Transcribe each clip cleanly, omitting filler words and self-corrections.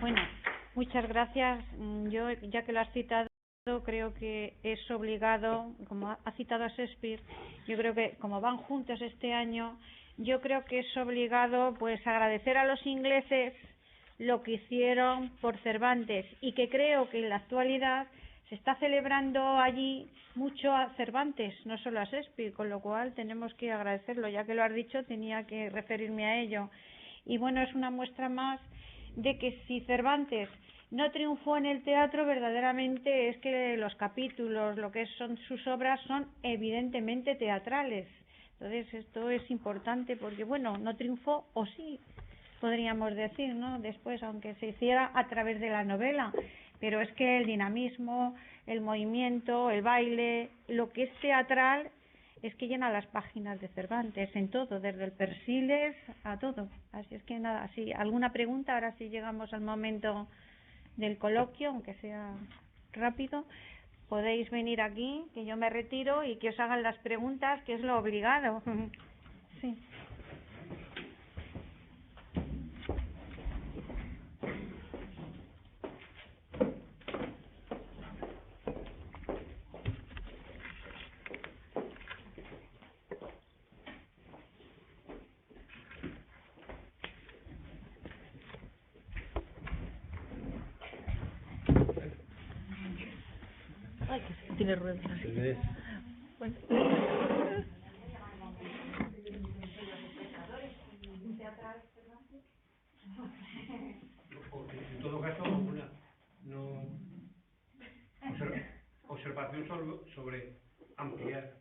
Bueno, muchas gracias. Yo, ya que lo has citado, creo que es obligado, como ha citado a Shakespeare, yo creo que como van juntos este año, yo creo que es obligado pues agradecer a los ingleses lo que hicieron por Cervantes, y que creo que en la actualidad se está celebrando allí mucho a Cervantes, no solo a Shakespeare, con lo cual tenemos que agradecerlo. Ya que lo has dicho, tenía que referirme a ello. Y bueno, es una muestra más de que si Cervantes no triunfó en el teatro, verdaderamente es que los capítulos, lo que son sus obras, son evidentemente teatrales. Entonces esto es importante porque, bueno, no triunfó, o sí, podríamos decir, ¿no? Después, aunque se hiciera a través de la novela, pero es que el dinamismo, el movimiento, el baile, lo que es teatral, es que llena las páginas de Cervantes en todo, desde el Persiles a todo. Así es que nada, si alguna pregunta, ahora sí llegamos al momento del coloquio, aunque sea rápido, podéis venir aquí, que yo me retiro y que os hagan las preguntas, que es lo obligado. Sí. Ay, que tiene ruedas. Bueno. En todo caso, observación sobre ampliar.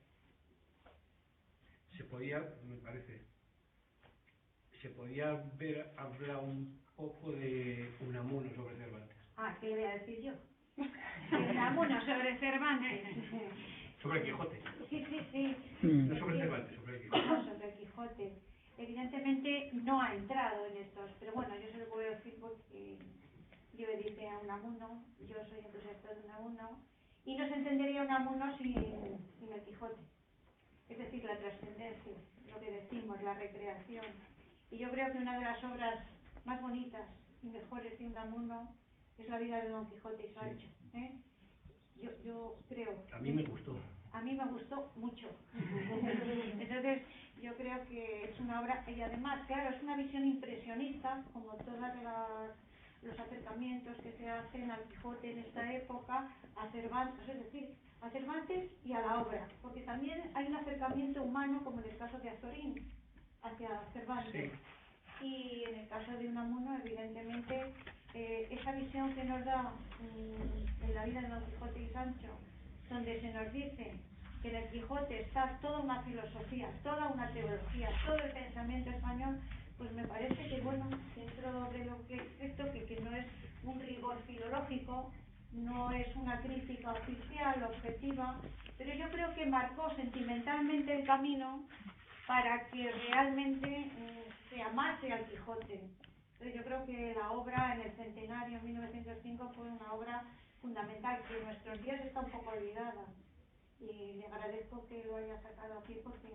Se podía, me parece, hablar un poco de Unamuno sobre Cervantes. ¿Qué le voy a decir yo? Unamuno sobre Cervantes. Sobre el Quijote. Sí. No sobre Cervantes, sobre el Quijote. No, sobre el Quijote. Evidentemente no ha entrado en estos, pero bueno, yo se lo puedo decir porque yo edité a Unamuno, yo soy entusiasta de Unamuno, y no se entendería Unamuno sin el Quijote. Es decir, la trascendencia, lo que decimos, la recreación. Y yo creo que una de las obras más bonitas y mejores de Unamuno es la vida de Don Quijote y Sancho. Yo creo. A mí me gustó. A mí me gustó mucho. Entonces, yo creo que es una obra, y además, claro, es una visión impresionista, como todos los acercamientos que se hacen al Quijote en esta época, a Cervantes, es decir, a Cervantes y a la obra, porque también hay un acercamiento humano, como en el caso de Azorín, hacia Cervantes. Sí. Y en el caso de Unamuno, evidentemente, esa visión que nos da en la vida de Don Quijote y Sancho, donde se nos dice que en el Quijote está toda una filosofía, toda una teología, todo el pensamiento español, pues me parece que, bueno, dentro de lo que es esto, que no es un rigor filológico, no es una crítica oficial, objetiva, pero yo creo que marcó sentimentalmente el camino para que realmente se amase al Quijote. Entonces yo creo que la obra en el centenario, en 1905, fue una obra fundamental, que en nuestros días está un poco olvidada. Y le agradezco que lo haya sacado aquí, porque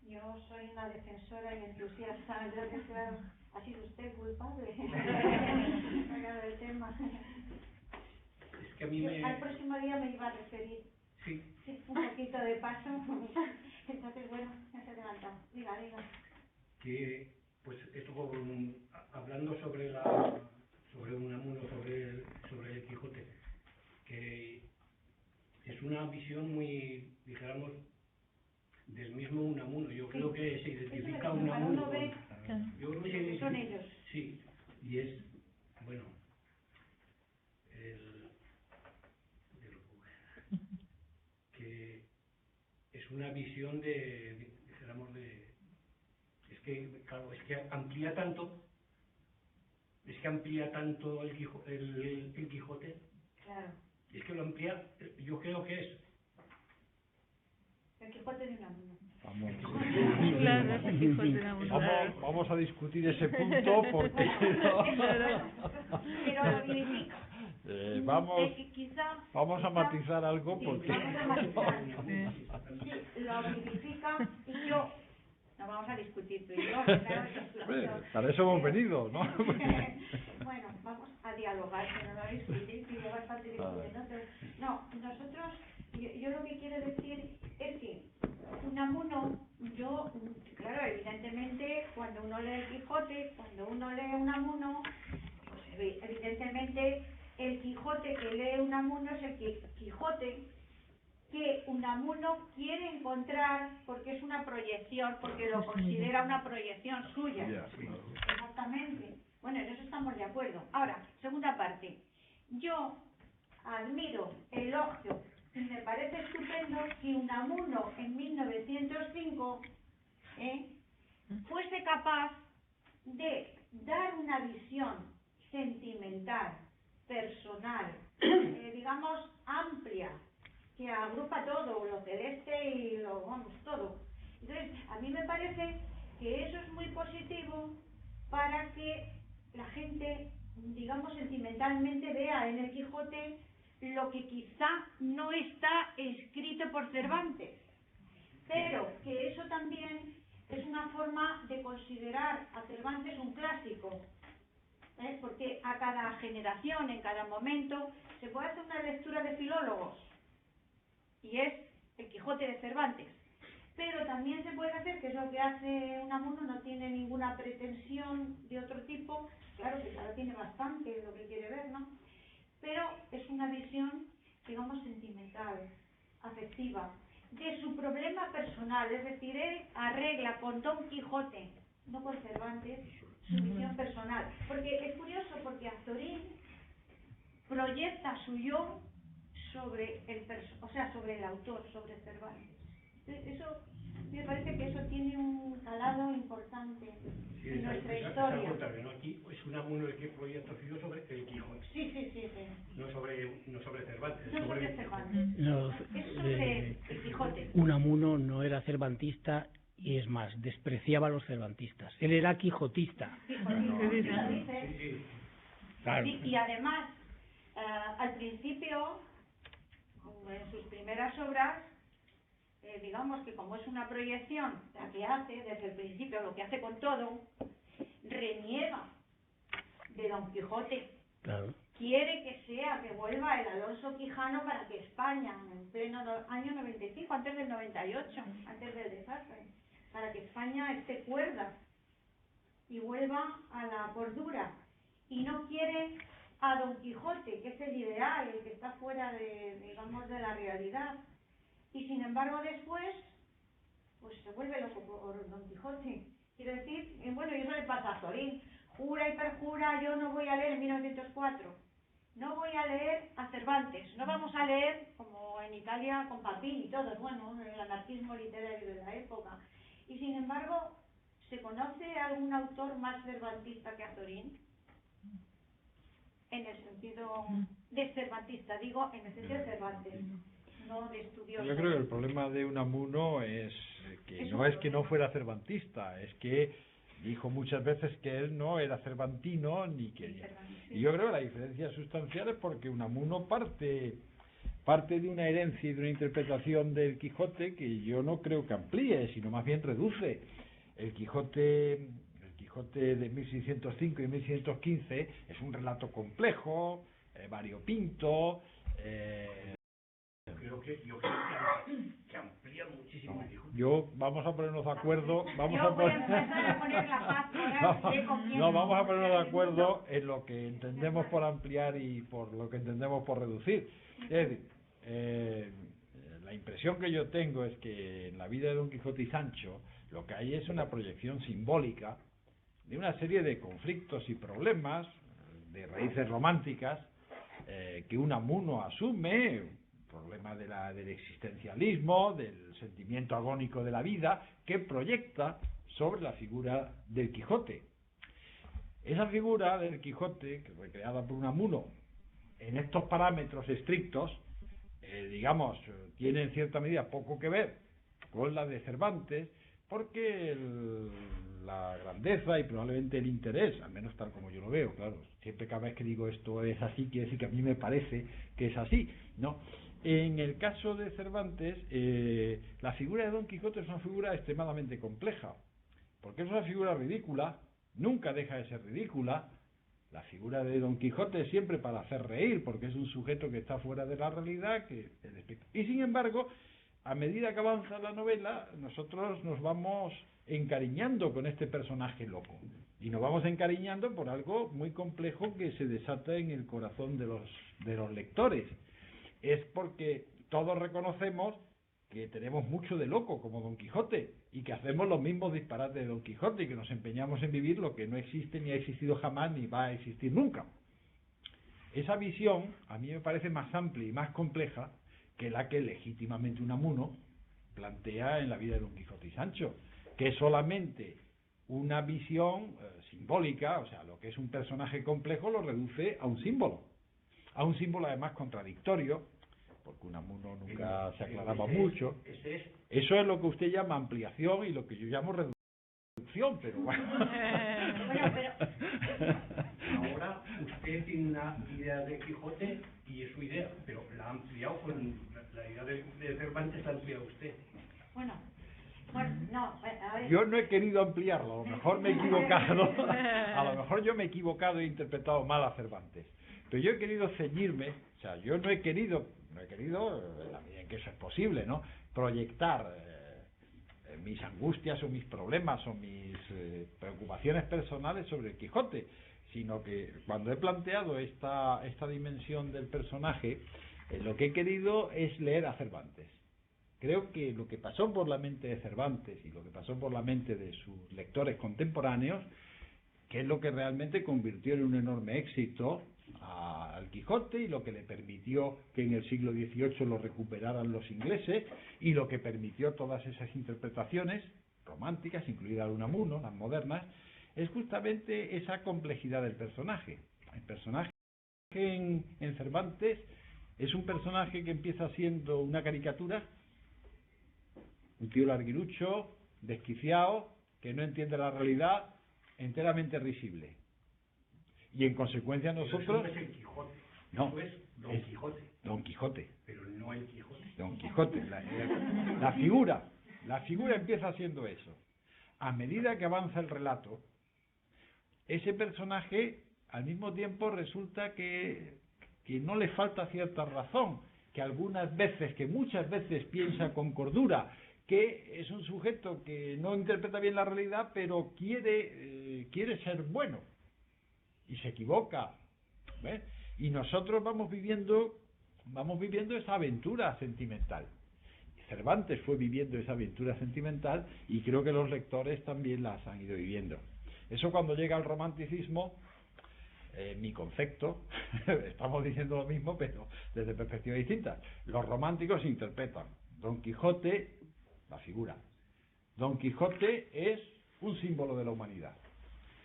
yo soy una defensora y entusiasta. Entonces, claro, ha sido usted culpable de sacar el tema. Es que a mí al próximo día me iba a referir. Sí, un poquito de paso. Entonces, bueno, me has adelantado. Diga. Que, pues, esto hablando sobre Unamuno, sobre el Quijote, que es una visión muy, dijéramos, del mismo Unamuno. Yo creo que se identifica Unamuno con... Yo creo que son ellos. Sí, y es, bueno, que es una visión dijéramos, es que, claro, es que amplía tanto el Quijote. Claro. Es que lo amplía, yo creo que es el Quijote de Unamuno. Vamos a discutir ese punto porque pero lo vivifica. Vamos a matizar algo porque lo vivifica, y yo no vamos a discutir tú y yo, para eso hemos venido, ¿no? Bueno, vamos dialogar, que no discutir, y yo bastante discute, ¿no? Entonces, no, nosotros, yo lo que quiero decir es que Unamuno, claro, evidentemente, cuando uno lee el Quijote, cuando uno lee Unamuno, pues evidentemente el Quijote que lee Unamuno es el Quijote que Unamuno quiere encontrar porque es una proyección, porque lo considera una proyección suya. Exactamente. Bueno, en eso estamos de acuerdo. Ahora, segunda parte. Yo admiro, elogio y me parece estupendo que Unamuno en 1905 fuese capaz de dar una visión sentimental, personal, digamos amplia, que agrupa todo, lo celeste y todo. Entonces, a mí me parece que eso es muy positivo para que la gente, digamos, sentimentalmente vea en el Quijote lo que quizá no está escrito por Cervantes, pero que eso también es una forma de considerar a Cervantes un clásico, porque a cada generación, en cada momento, se puede hacer una lectura de filólogos, y es el Quijote de Cervantes. Pero también se puede hacer, que es lo que hace Unamuno, no tiene ninguna pretensión de otro tipo, claro que ahora tiene bastante lo que quiere ver, ¿no? Pero es una visión, digamos, sentimental, afectiva, de su problema personal, es decir, él arregla con Don Quijote, no con Cervantes, su visión personal. Porque es curioso, porque Azorín proyecta su yo sobre el autor, sobre Cervantes. Eso me parece que eso tiene un calado importante en nuestra historia. ¿No? Aquí es Unamuno el que proyecta su yo sobre el Quijote. Sí. No sobre Cervantes. No sobre Cervantes. No, es sobre el Quijote. Unamuno no era cervantista y es más, despreciaba a los cervantistas. Él era quijotista. Sí, porque Claro. y además, al principio, en sus primeras obras, digamos que como es una proyección, la que hace desde el principio, lo que hace con todo, reniega de Don Quijote. Claro. Quiere que vuelva el Alonso Quijano para que España, en pleno año 95, antes del 98, antes del desastre, para que España esté cuerda y vuelva a la cordura. Y no quiere a Don Quijote, que es el ideal, el que está fuera digamos, de la realidad. Y sin embargo después, pues se vuelve loco por Don Quijote. Quiero decir, bueno, y eso le pasa a Azorín. Jura y perjura, yo no voy a leer en 1904. No voy a leer a Cervantes. No vamos a leer, como en Italia, con Papini y todos, bueno, el anarquismo literario de la época. Y sin embargo, ¿se conoce algún autor más cervantista que Azorín? En el sentido de cervantista, digo, en el sentido de Cervantes. No de estudioso. Yo creo que el problema de Unamuno es que no es que no fuera cervantista, es que dijo muchas veces que él no era cervantino ni quería. Y yo creo que la diferencia sustancial es porque Unamuno parte de una herencia y de una interpretación del Quijote que yo no creo que amplíe, sino más bien reduce. El Quijote de 1605 y 1615 es un relato complejo, variopinto. Creo que amplía muchísimo el Quijote. Vamos a ponernos de acuerdo. Vamos a poner la paz vamos a ponernos de acuerdo en lo que entendemos por ampliar y por lo que entendemos por reducir. Es decir, la impresión que yo tengo es que en la vida de Don Quijote y Sancho lo que hay es una proyección simbólica de una serie de conflictos y problemas de raíces románticas que Unamuno asume, problema del existencialismo, del sentimiento agónico de la vida, que proyecta sobre la figura del Quijote. Esa figura del Quijote, que fue creada por Unamuno, en estos parámetros estrictos, digamos, tiene en cierta medida poco que ver con la de Cervantes, porque la grandeza y probablemente el interés, al menos tal como yo lo veo, claro, siempre cada vez que digo esto es así, quiere decir que a mí me parece que es así, ¿no? En el caso de Cervantes, la figura de Don Quijote es una figura extremadamente compleja, porque es una figura ridícula, nunca deja de ser ridícula. La figura de Don Quijote es siempre para hacer reír, porque es un sujeto que está fuera de la realidad, y sin embargo, a medida que avanza la novela, nosotros nos vamos encariñando con este personaje loco, y nos vamos encariñando por algo muy complejo que se desata en el corazón de los lectores. Es porque todos reconocemos que tenemos mucho de loco como Don Quijote y que hacemos los mismos disparates de Don Quijote y que nos empeñamos en vivir lo que no existe ni ha existido jamás ni va a existir nunca. Esa visión a mí me parece más amplia y más compleja que la que legítimamente Unamuno plantea en la vida de Don Quijote y Sancho, que es solamente una visión simbólica, o sea, lo que es un personaje complejo lo reduce a un símbolo además contradictorio, porque Unamuno nunca se aclaraba mucho. Eso es lo que usted llama ampliación y lo que yo llamo reducción, pero bueno. Ahora usted tiene una idea de Quijote y es su idea, pero la ha ampliado con la idea de Cervantes, la ha ampliado usted. Bueno, no, a ver. Yo no he querido ampliarlo, a lo mejor me he equivocado, a lo mejor yo me he equivocado e he interpretado mal a Cervantes, pero yo he querido ceñirme, o sea, yo no he querido, en la medida en que eso es posible, ¿no?, proyectar mis angustias o mis problemas o mis preocupaciones personales sobre el Quijote, sino que cuando he planteado esta dimensión del personaje, lo que he querido es leer a Cervantes. Creo que lo que pasó por la mente de Cervantes y lo que pasó por la mente de sus lectores contemporáneos, que es lo que realmente convirtió en un enorme éxito al Quijote y lo que le permitió que en el siglo XVIII lo recuperaran los ingleses y lo que permitió todas esas interpretaciones románticas, incluidas Unamuno, las modernas, es justamente esa complejidad del personaje. El personaje en Cervantes es un personaje que empieza siendo una caricatura, un tío larguirucho, desquiciado, que no entiende la realidad, enteramente risible. Y en consecuencia nosotros... Pero eso no es el Quijote. No, eso es Don Quijote. Don Quijote. Pero no el Quijote. Don Quijote. La figura empieza siendo eso. A medida que avanza el relato, ese personaje al mismo tiempo resulta que no le falta cierta razón, que muchas veces piensa con cordura, que es un sujeto que no interpreta bien la realidad, pero quiere ser bueno y se equivoca, ¿ves? Y nosotros vamos viviendo esa aventura sentimental. Cervantes fue viviendo esa aventura sentimental y creo que los lectores también las han ido viviendo. Eso cuando llega al romanticismo, mi concepto, estamos diciendo lo mismo pero desde perspectivas distintas. Los románticos interpretan Don Quijote, la figura. Don Quijote es un símbolo de la humanidad,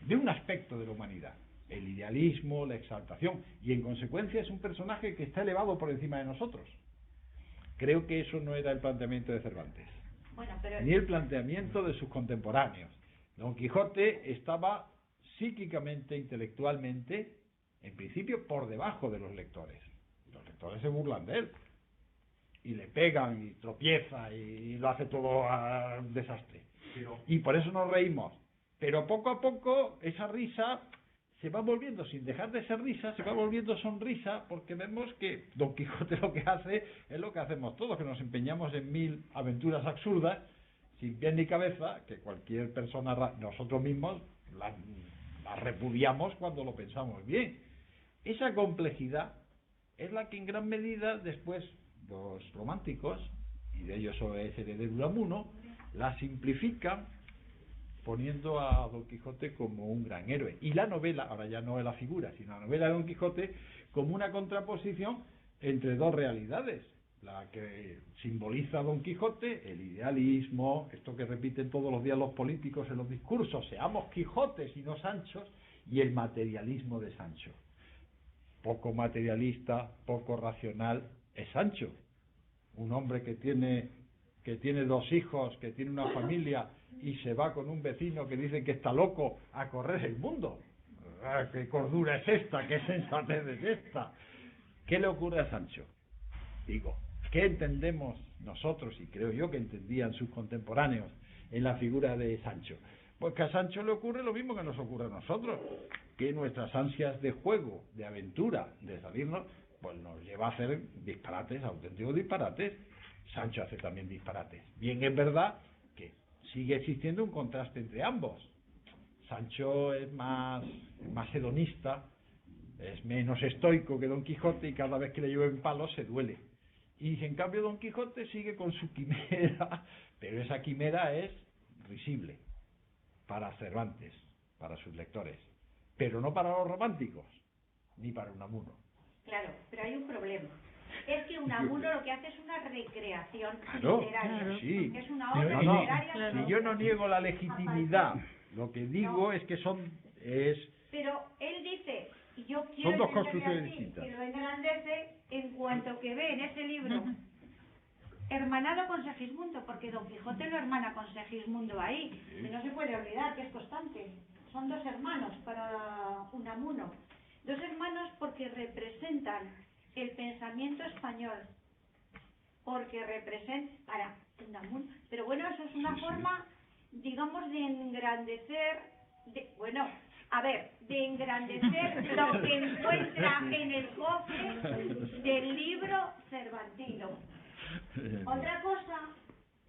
de un aspecto de la humanidad, el idealismo, la exaltación, y en consecuencia es un personaje que está elevado por encima de nosotros. Creo que eso no era el planteamiento de Cervantes, ni el planteamiento de sus contemporáneos. Don Quijote estaba psíquicamente, intelectualmente, en principio por debajo de los lectores. Los lectores se burlan de él y le pegan y tropieza y lo hace todo un desastre. Y por eso nos reímos. Pero poco a poco esa risa se va volviendo, sin dejar de ser risa, se va volviendo sonrisa, porque vemos que Don Quijote lo que hace es lo que hacemos todos, que nos empeñamos en 1000 aventuras absurdas, sin pie ni cabeza, que cualquier persona, nosotros mismos, las repudiamos cuando lo pensamos bien. Esa complejidad es la que en gran medida después los románticos, y de ellos es heredero Unamuno, la simplifican poniendo a Don Quijote como un gran héroe. Y la novela, ahora ya no es la figura, sino la novela de Don Quijote, como una contraposición entre dos realidades. La que simboliza a Don Quijote, el idealismo, esto que repiten todos los días los políticos en los discursos, seamos Quijotes y no Sanchos, y el materialismo de Sancho. Poco materialista, poco racional es Sancho, un hombre que tiene 2 hijos, que tiene una familia y se va con un vecino que dice que está loco a correr el mundo. ¿Qué cordura es esta? ¿Qué sensatez es esta? ¿Qué le ocurre a Sancho? Digo, ¿qué entendemos nosotros, y creo yo que entendían sus contemporáneos, en la figura de Sancho? Pues que a Sancho le ocurre lo mismo que nos ocurre a nosotros, que nuestras ansias de juego, de aventura, de salirnos, pues nos lleva a hacer disparates, auténticos disparates. Sancho hace también disparates. Bien, es verdad que sigue existiendo un contraste entre ambos. Sancho es más hedonista, es menos estoico que Don Quijote, y cada vez que le llueven palos se duele. Y en cambio Don Quijote sigue con su quimera, pero esa quimera es risible para Cervantes, para sus lectores, pero no para los románticos, ni para Unamuno. Claro, pero hay un problema. Es que Unamuno lo que hace es una recreación Claro, literaria. sí. Es una obra No, literaria. claro. si yo no niego la legitimidad, lo que digo es que Pero él dice, y yo quiero son dos entenderle construcciones así, distintas. y lo engrandece en cuanto que ve en ese libro hermanado con Segismundo, porque Don Quijote lo hermana con Segismundo ahí, y no se puede olvidar que es constante. Son dos hermanos para Unamuno. Dos hermanos porque representan el pensamiento español, porque representan para Unamuno. Pero bueno, eso es una forma, digamos, de engrandecer, de engrandecer lo que encuentra en el cofre del libro cervantino. Otra cosa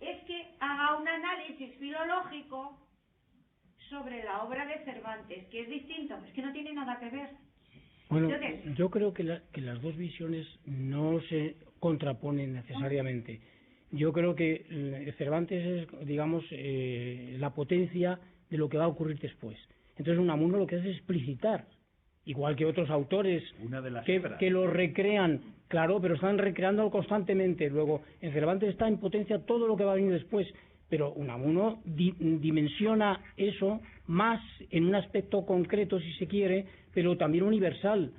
es que haga un análisis filológico sobre la obra de Cervantes, que es distinto, es que no tiene nada que ver. Bueno, Entonces, yo creo que las dos visiones no se contraponen necesariamente. Yo creo que Cervantes es, digamos, la potencia de lo que va a ocurrir después. Entonces Unamuno lo que hace es explicitar, igual que otros autores Una de las que lo recrean, claro, pero están recreándolo constantemente. Luego, en Cervantes está en potencia todo lo que va a venir después, pero Unamuno dimensiona eso más en un aspecto concreto, si se quiere, pero también universal,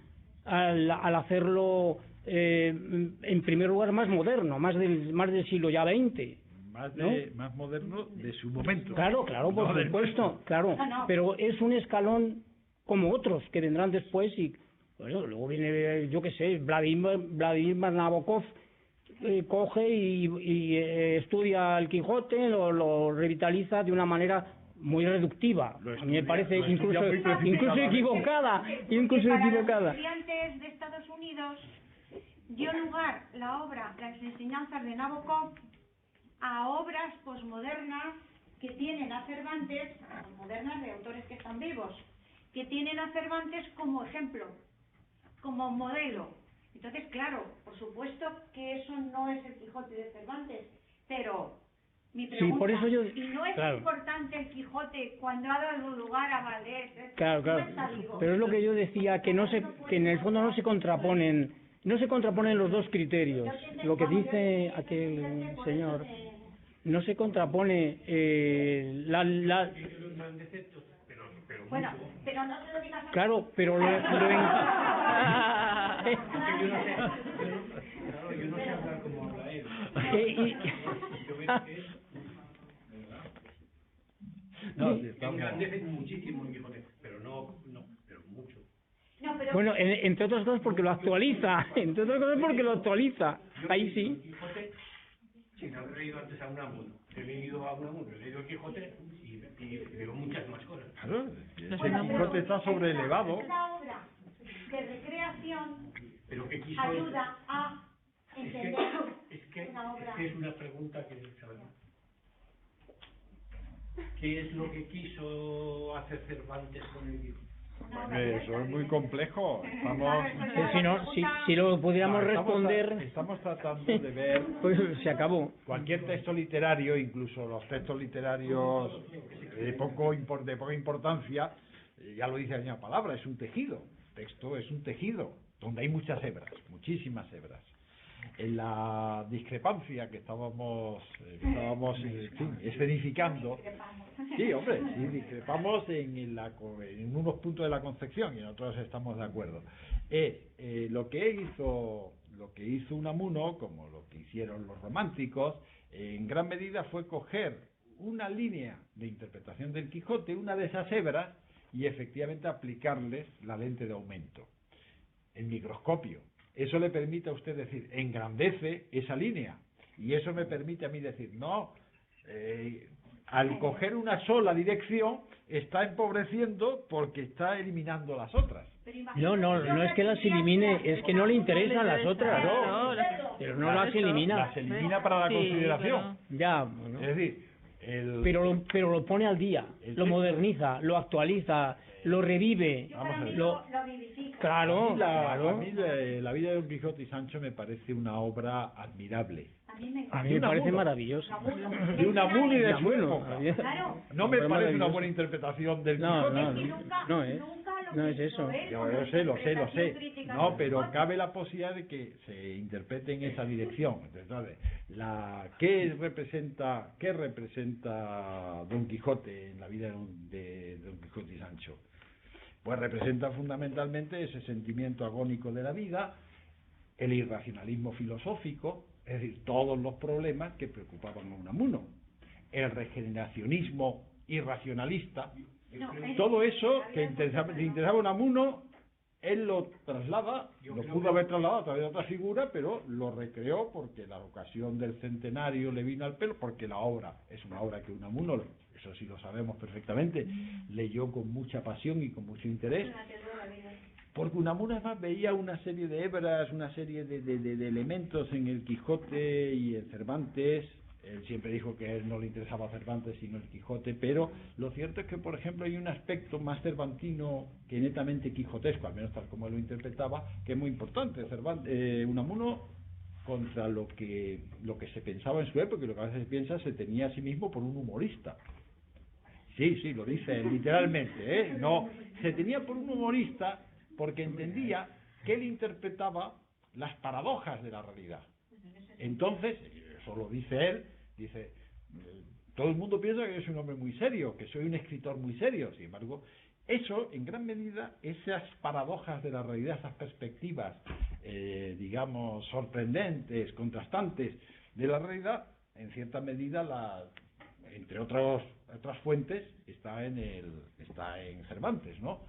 al hacerlo, en primer lugar, más moderno, más del siglo ya XX. Más moderno de su momento. Claro, por supuesto, claro, pero es un escalón como otros que vendrán después y, bueno, luego viene, yo qué sé, Vladimir Nabokov, coge y estudia el Quijote, lo revitaliza de una manera muy reductiva. A mí me parece incluso equivocada. Para los estudiantes de Estados Unidos dio lugar la obra, las enseñanzas de Nabokov, a obras posmodernas que tienen a Cervantes, modernas de autores que están vivos, que tienen a Cervantes como ejemplo, como modelo. Entonces, claro, por supuesto que eso no es el Quijote de Cervantes, pero mi pregunta, sí, por eso yo, ¿y no es claro, importante el Quijote cuando ha dado lugar a Valdés? Claro, pero es lo que yo decía, que en el fondo no se contraponen los dos criterios. Lo que dice aquel señor, no se contrapone Bueno, pero no se lo digas a... Claro, pero yo no sé hablar como habla él. Yo veo que es, ¿verdad? Engrandece muchísimo el Quijote, pero pero mucho. No, pero... bueno, entre otras cosas porque lo actualiza, ahí sí. El Quijote, sin haber leído antes a Unamuno, he leído el Quijote y veo muchas más cosas. Claro, el Quijote está sobrelevado. Esta obra de recreación Pero que quiso ayuda a entender es que una obra. es una pregunta que ¿sabes? ¿Qué es lo que quiso hacer Cervantes con el Quijote? Eso es muy complejo. Si lo pudiéramos estamos responder, estamos tratando de ver pues se acabó. cualquier texto literario, incluso los textos literarios de poca importancia, ya lo dice la misma palabra, es un tejido. El texto es un tejido donde hay muchas hebras, muchísimas hebras. En la discrepancia que estábamos escenificando, discrepamos en unos puntos de la concepción y en otros estamos de acuerdo. Lo que hizo Unamuno, como lo que hicieron los románticos, en gran medida fue coger una línea de interpretación del Quijote, una de esas hebras, y efectivamente aplicarles la lente de aumento, el microscopio. Eso le permite a usted decir, engrandece esa línea, y eso me permite a mí decir, no, al coger una sola dirección, está empobreciendo porque está eliminando las otras. No es que las elimine, es que no le interesan las otras. Pero no las elimina. Las elimina para la consideración. Ya, bueno. Es decir, pero lo pone al día, lo moderniza, lo actualiza, lo revive. Lo vivifica. Claro, a mí la vida de Don Quijote y Sancho me parece una obra admirable. A mí me parece maravillosa. De Unamuno y de su época. Claro. No me parece una buena interpretación del Quijote. No es eso. Yo lo sé. No, pero cabe la posibilidad de que se interprete en esa dirección. Entonces, ¿qué representa Don Quijote en la vida de Don Quijote y Sancho? Pues representa fundamentalmente ese sentimiento agónico de la vida, el irracionalismo filosófico, es decir, todos los problemas que preocupaban a Unamuno, el regeneracionismo irracionalista, todo eso que le interesaba a Unamuno, él lo traslada, lo pudo haber trasladado a través de otra figura, pero lo recreó porque la ocasión del centenario le vino al pelo, porque la obra es una obra que Unamuno, eso sí lo sabemos perfectamente, leyó con mucha pasión y con mucho interés. Porque Unamuno además veía una serie de hebras, una serie de elementos en el Quijote y en Cervantes. Él siempre dijo que a él no le interesaba Cervantes sino el Quijote, pero lo cierto es que, por ejemplo, hay un aspecto más cervantino que netamente quijotesco, al menos tal como él lo interpretaba, que es muy importante. Unamuno, contra lo que se pensaba en su época y lo que a veces se piensa, se tenía a sí mismo por un humorista. Sí, lo dice él, literalmente, No, se tenía por un humorista porque entendía que él interpretaba las paradojas de la realidad. Entonces, eso lo dice él, dice, todo el mundo piensa que yo soy un hombre muy serio, que soy un escritor muy serio. Sin embargo, eso, en gran medida, esas paradojas de la realidad, esas perspectivas, digamos, sorprendentes, contrastantes de la realidad, en cierta medida, entre otras fuentes, está en Cervantes, ¿no?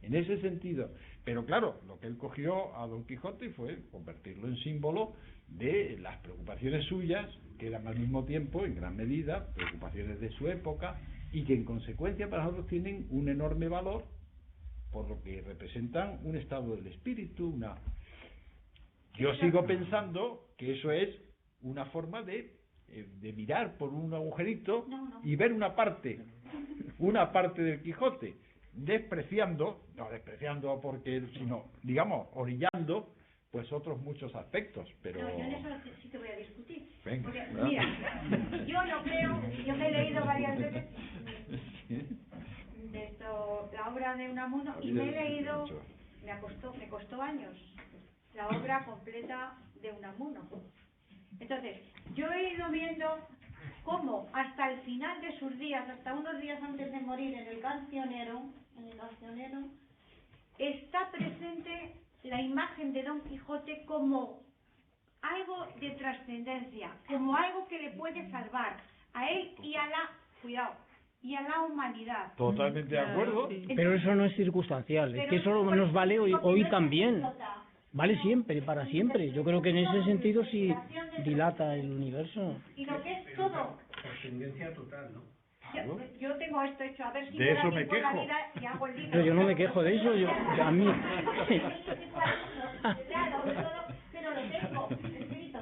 En ese sentido. Pero claro, lo que él cogió a Don Quijote fue convertirlo en símbolo de las preocupaciones suyas, que eran al mismo tiempo, en gran medida, preocupaciones de su época, y que en consecuencia para nosotros tienen un enorme valor, por lo que representan un estado del espíritu, Yo sigo pensando que eso es una forma de mirar por un agujerito y ver una parte del Quijote, no despreciando porque, sino, digamos, orillando pues otros muchos aspectos, pero... No, yo en eso sí te voy a discutir. Venga, porque, mira, yo no creo, yo he leído varias veces la obra de Unamuno y me he leído, me costó años, la obra completa de Unamuno. Entonces, yo he ido viendo cómo hasta el final de sus días, hasta unos días antes de morir en el Cancionero, está presente la imagen de Don Quijote como algo de trascendencia, como algo que le puede salvar a él y a la humanidad. Totalmente de acuerdo. Pero eso no es circunstancial, es que eso nos vale hoy también. Vale siempre, para siempre. Yo creo que en ese sentido sí dilata el universo. Y lo que es todo. Trascendencia total, ¿no? Yo tengo esto hecho, a ver si de eso me quejo. la vida y hago el libro. Pero yo no me quejo de eso, a mí... Pero lo tengo escrito,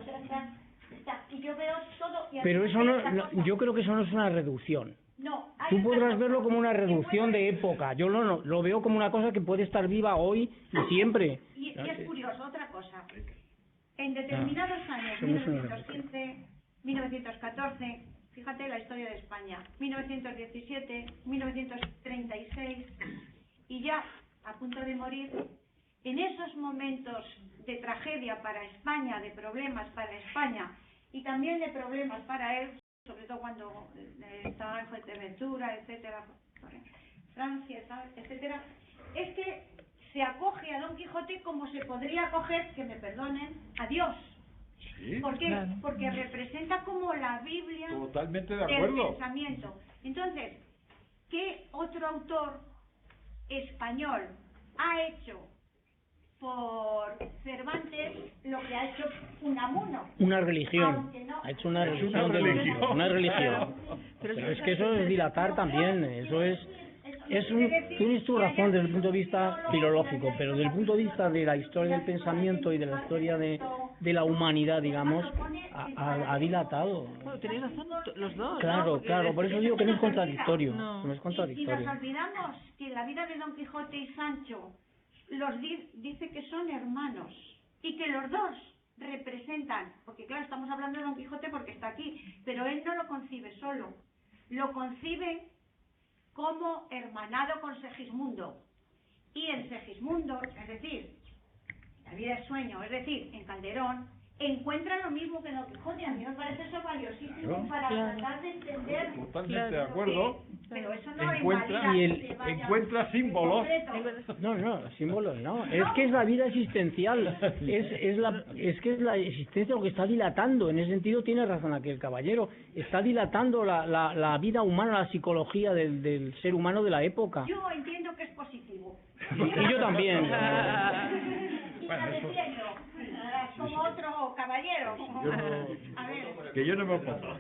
y yo veo todo... Pero eso no, yo creo que eso no es una reducción. No, tú podrás verlo como una reducción de época. Yo lo veo como una cosa que puede estar viva hoy y siempre. Y es curioso, otra cosa. En determinados años, 1915, 1914, fíjate la historia de España, 1917, 1936, y ya a punto de morir, en esos momentos de tragedia para España, de problemas para España, y también de problemas para él, sobre todo cuando estaba en Fuerteventura, etcétera, Francia, etcétera, es que se acoge a Don Quijote como se podría acoger, que me perdonen, a Dios. Sí, ¿Por qué? Claro. Porque representa como la Biblia totalmente de del acuerdo. pensamiento. Entonces, ¿qué otro autor español ha hecho por Cervantes lo que ha hecho Unamuno? Una religión. Ha hecho una religión. Una religión. Pero Pero es que eso es dilatar también, eso es tienes tu razón desde el punto de vista filológico, pero desde el punto de vista de la historia del pensamiento y de la historia de la humanidad, digamos, ha dilatado. Bueno, tenéis razón los dos. Claro, ¿no? claro, por eso digo que no es contradictorio. No. No es Y contradictorio. nos olvidamos que la vida de Don Quijote y Sancho dice que son hermanos y que los dos representan, porque claro, estamos hablando de Don Quijote porque está aquí, pero él no lo concibe solo, lo concibe como hermanado con Segismundo. Y en Segismundo, es decir, La vida es sueño, es decir, en Calderón, encuentra lo mismo que Don Quijote. A mí me parece eso valiosísimo para tratar de entender. Totalmente de acuerdo. Pero eso no Encuentra, encuentra símbolos. No, símbolos no. Es que es la vida existencial. Es que es la existencia lo que está dilatando. En ese sentido tiene razón aquel caballero. Está dilatando la vida humana, la psicología del ser humano de la época. Yo entiendo que es positivo. Y yo también. Y la defiendo. Como otro caballero. A ver. Que yo no me opongo.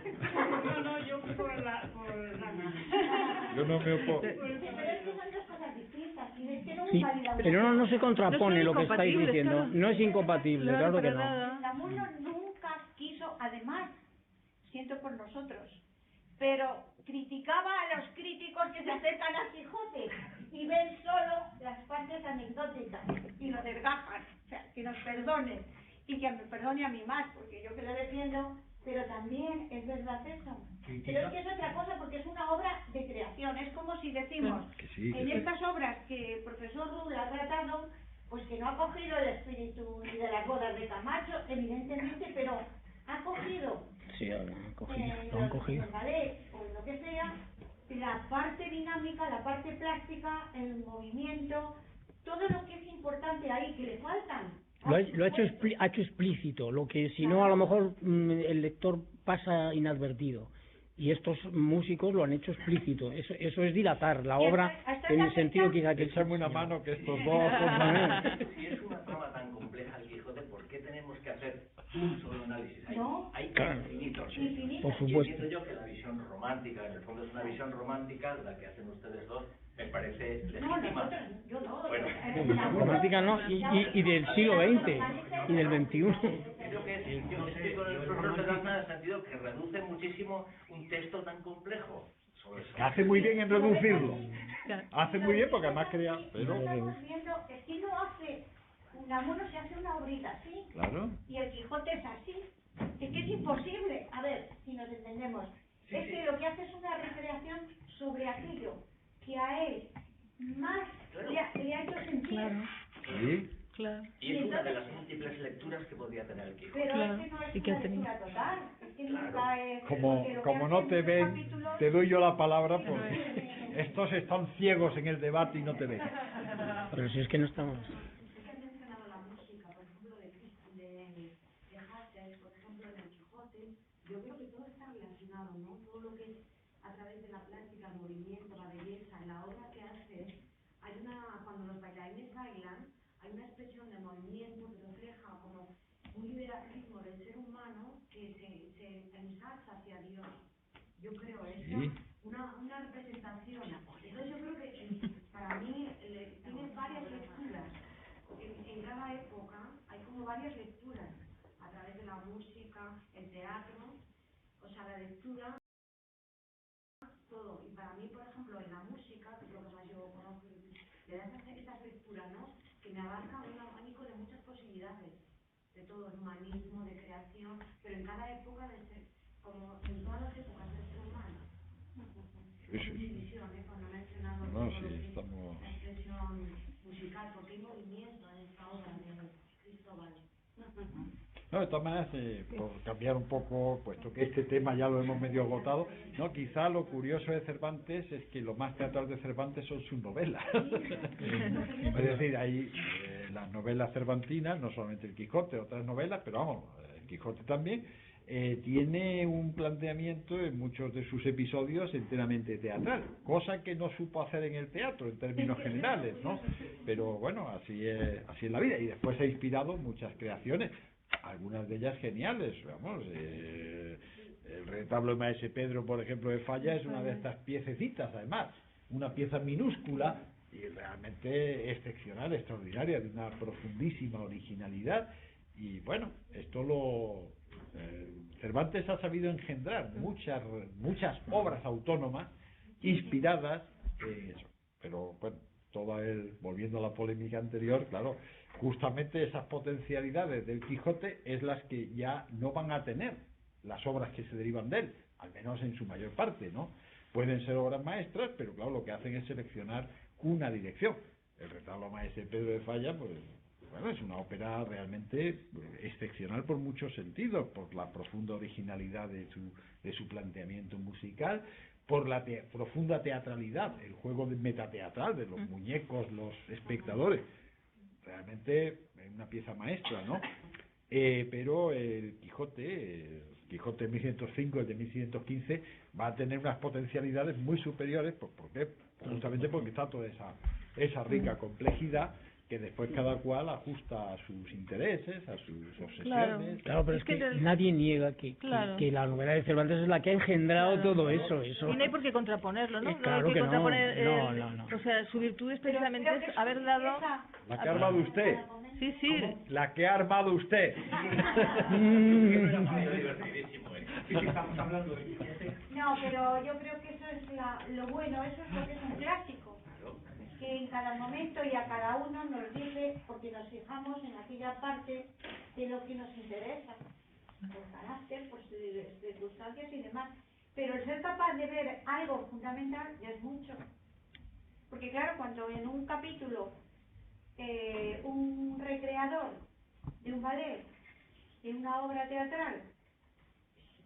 No, yo por la Yo no me opongo. Pero es que son dos cosas distintas. Y es que no Sí, invalida una pero no se No contrapone son lo que estáis incompatibles, diciendo. claro. No es incompatible, claro que para no. nada. Unamuno nunca quiso, además, siento por nosotros, pero criticaba a los críticos que se acercan a Quijote y ven solo las partes anecdóticas y lo desgajan. O sea, que nos perdonen y que me perdone a mí más, porque yo que lo defiendo, pero también es verdad eso. Pero es que es otra cosa, porque es una obra de creación. Es como si decimos, Que sí, que en sí. estas obras que el profesor Rull ha tratado, pues que no ha cogido el espíritu ni de las bodas de Camacho, evidentemente, pero ha cogido Sí, lo han cogido. el ballet o lo que sea, la parte dinámica, la parte plástica, el movimiento, todo lo que es importante ahí, que le faltan. Lo ha hecho explícito, lo que si no a lo mejor el lector pasa inadvertido. Y estos músicos lo han hecho explícito. Eso es dilatar la obra en el sentido quizá que Echame una mano que estos dos... Si es una trama tan compleja el Quijote, ¿por qué tenemos que hacer un solo análisis? Hay Claro. infinitos. Por Y supuesto. entiendo yo que la visión romántica, en el fondo es una visión romántica, la que hacen ustedes dos, me parece No, legítima. nosotros, yo no. Bueno. Romántica no, y del siglo XX y del XXI. Creo que yo estoy con el profesor Pedrosa en el sentido que reduce muchísimo un texto tan complejo. Sobre eso. Hace muy bien en reducirlo. Hace muy bien porque además crea... Pero... Estamos viendo, es que no hace, Unamuno se hace una obrita así, Claro. y el Quijote es así. Es que es imposible. A ver, si nos entendemos. Es que lo que hace es una recreación sobre aquello que a él más le ha hecho sentir. Sí. Claro. Y es una de las múltiples lecturas que podría tener el Quijote. Pero Claro. es que no es ¿Y qué una ha tenido? lectura total. Es que nunca es... Como porque lo que no hacen te los ven, capítulos- te doy yo la palabra porque estos están ciegos en el debate y no te ven. Pero si es que no estamos... Han mencionado la música, por ejemplo, de Hassel, por ejemplo, en el Quijote. Yo creo que todo está relacionado, ¿no? Todo lo que es a través de la plástica, el movimiento, la belleza, en la obra que hace, cuando los bailarines bailan, hay una expresión de movimiento que refleja como un liberalismo del ser humano que se ensalza hacia Dios. Yo creo eso, Sí. una representación. Entonces yo creo que para mí tiene varias lecturas. En cada época hay como varias lecturas a través de la música, el teatro, o sea, la lectura, todo. Y para mí, por ejemplo, en la música, que es lo que más yo conozco, le das estas lecturas, ¿no? Que me abarca un abanico de muchas posibilidades, de todo, de humanismo, de creación, pero en cada época, como en todas las épocas del ser humano. Sí, sí. Mi visión, cuando he mencionado No, todo sí, lo que es estamos... la expresión musical, porque hay movimiento en esta obra de Cristóbal. No, de todas maneras, por cambiar un poco, puesto que este tema ya lo hemos medio agotado, no, quizá lo curioso de Cervantes es que lo más teatral de Cervantes son sus novelas. Es decir, hay las novelas cervantinas, no solamente el Quijote, otras novelas, pero vamos, el Quijote también, tiene un planteamiento en muchos de sus episodios enteramente teatral, cosa que no supo hacer en el teatro en términos generales, ¿no? Pero bueno, así es la vida, y después ha inspirado muchas creaciones, algunas de ellas geniales, vamos, El retablo de Maese Pedro, por ejemplo, de Falla, es una de estas piececitas, además, una pieza minúscula y realmente excepcional, extraordinaria, de una profundísima originalidad. Y bueno, esto Cervantes ha sabido engendrar muchas obras autónomas inspiradas en eso. Pero bueno, volviendo a la polémica anterior, claro, justamente esas potencialidades del Quijote es las que ya no van a tener las obras que se derivan de él, al menos en su mayor parte, ¿no? Pueden ser obras maestras, pero claro, lo que hacen es seleccionar una dirección. El retablo a Maese Pedro de Falla, pues bueno, es una ópera realmente excepcional por muchos sentidos, por la profunda originalidad de su planteamiento musical, por la profunda teatralidad, el juego metateatral de los muñecos, los espectadores. Realmente es una pieza maestra, ¿no? Pero el Quijote de 1105, el de 1115, va a tener unas potencialidades muy superiores. ¿Por qué? Justamente porque está toda esa rica complejidad que después cada cual ajusta a sus intereses, a sus obsesiones. Claro, pero es que nadie niega que la novela de Cervantes es la que ha engendrado todo eso. Y no hay por qué contraponerlo, ¿no? Claro no hay que que contraponer no. O sea, su virtud es precisamente es haber dado... La que ha armado usted. Sí, sí. La que ha armado usted. Estamos hablando de Quijote. No, pero yo creo que eso es lo bueno, eso es lo que es un clásico. Es que en cada momento y a cada uno nos dice, porque nos fijamos en aquella parte de lo que nos interesa, por carácter, por circunstancias y demás. Pero el ser capaz de ver algo fundamental ya es mucho. Porque claro, cuando en un capítulo un recreador de un ballet, de una obra teatral,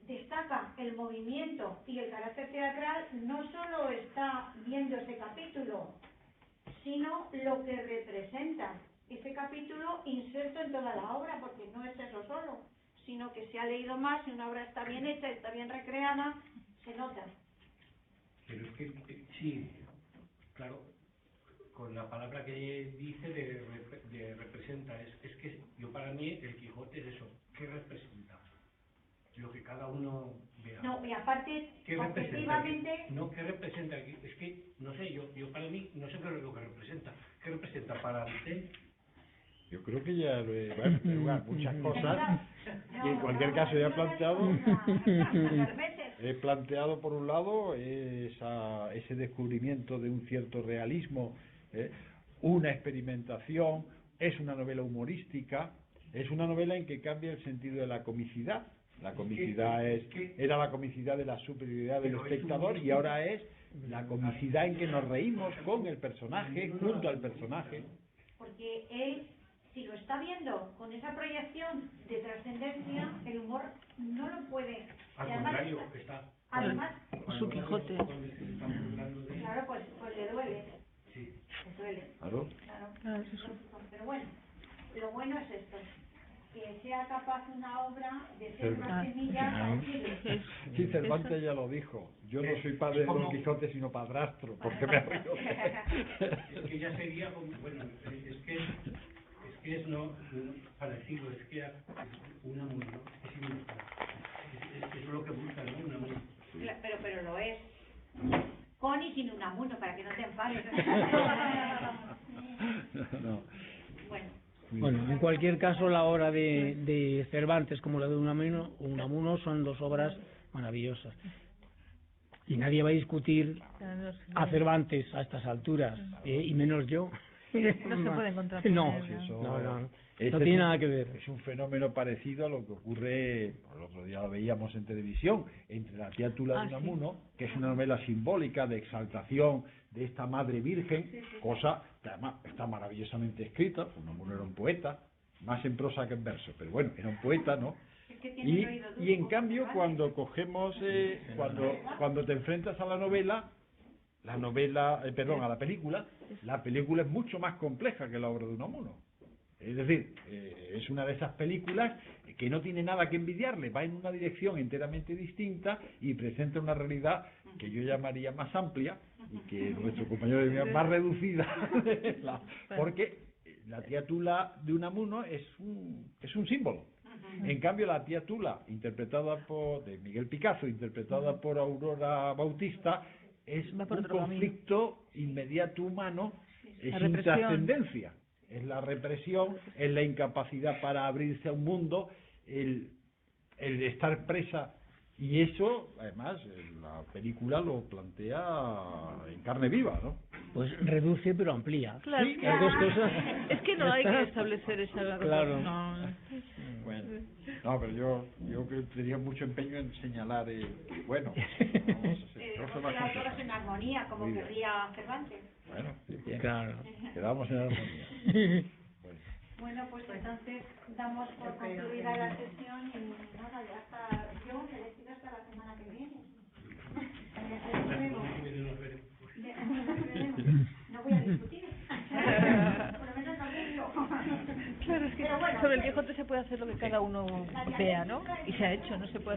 destaca el movimiento y el carácter teatral, no solo está viendo ese capítulo, sino lo que representa ese capítulo inserto en toda la obra, porque no es eso solo, sino que se ha leído más, si una obra está bien hecha, está bien recreada, se nota. Pero es que, sí, claro, con la palabra que dice de representa, es que yo para mí el Quijote es eso, ¿qué representa? Lo que cada uno vea. No, y aparte, ¿Qué objetivamente... representa? No, ¿qué representa? Es que, no sé, yo para mí, no sé qué es lo que representa. ¿Qué representa para usted? Yo creo que ya muchas cosas, y en cualquier caso ya he planteado por un lado ese descubrimiento de un cierto realismo, una experimentación, es una novela humorística, es una novela en que cambia el sentido de la comicidad. La comicidad era la comicidad de la superioridad del espectador y ahora es la comicidad en que nos reímos con el personaje, junto al personaje. Porque él, si lo está viendo con esa proyección de trascendencia, el humor no lo puede. Al contrario, está. Además, su Quijote. Claro, pues le duele. Sí. Le duele. Claro. Claro, pero bueno, lo bueno es esto, que sea capaz una obra de ser una semilla. Sí, Cervantes ya lo dijo. Yo no soy padre de Don Quijote, sino padrastro, porque me río. Es que ya sería, bueno, es que es no parecido, es que un amor, ¿no? Es lo que busca, ¿no? Un amor. Pero lo es. Con y sin Unamuno, para que no te enfades. No. Bueno, en cualquier caso, la obra de Cervantes como la de Unamuno son dos obras maravillosas. Y nadie va a discutir a Cervantes a estas alturas, y menos yo. No se puede encontrar. No tiene nada que ver. Es un fenómeno parecido a lo que ocurre, el otro día lo veíamos en televisión, entre la Tiátula de Unamuno, que es una novela simbólica de exaltación de esta madre virgen, cosa que además está maravillosamente escrita. Unamuno era un poeta, más en prosa que en verso, pero bueno, era un poeta, ¿no? Y en cambio, cuando cogemos, cuando te enfrentas a la novela, a la película es mucho más compleja que la obra de Unamuno. Es decir, es una de esas películas que no tiene nada que envidiarle, va en una dirección enteramente distinta y presenta una realidad que yo llamaría más amplia y que nuestro compañero diría más reducida, porque la Tiátula de Unamuno es un símbolo. En cambio, la tía Tula, de Miguel Picazo, interpretada por Aurora Bautista, es Va un por otro conflicto inmediato humano, es La represión. intrascendencia, es la represión, es la incapacidad para abrirse a un mundo, el estar presa. Y eso, además, la película lo plantea en carne viva, ¿no? Pues reduce pero amplía. Claro, Sí, las dos cosas. es que no hay que establecer esa cosa. Claro. No. Bueno, no, pero yo creo que tenía mucho empeño en señalar, bueno, no se va a todos en armonía, como Muy bien. querría Cervantes. Bueno, bien, Claro. quedamos en armonía. Bueno. Bueno, pues entonces damos por concluida la sesión y nada, ya está. Yo me despido hasta la semana que viene. No voy a discutir. Por lo menos no mucho. Claro, es que Pero bueno, sobre el Quijote se puede hacer lo que cada uno vea, ¿no? Y se ha hecho, no se puede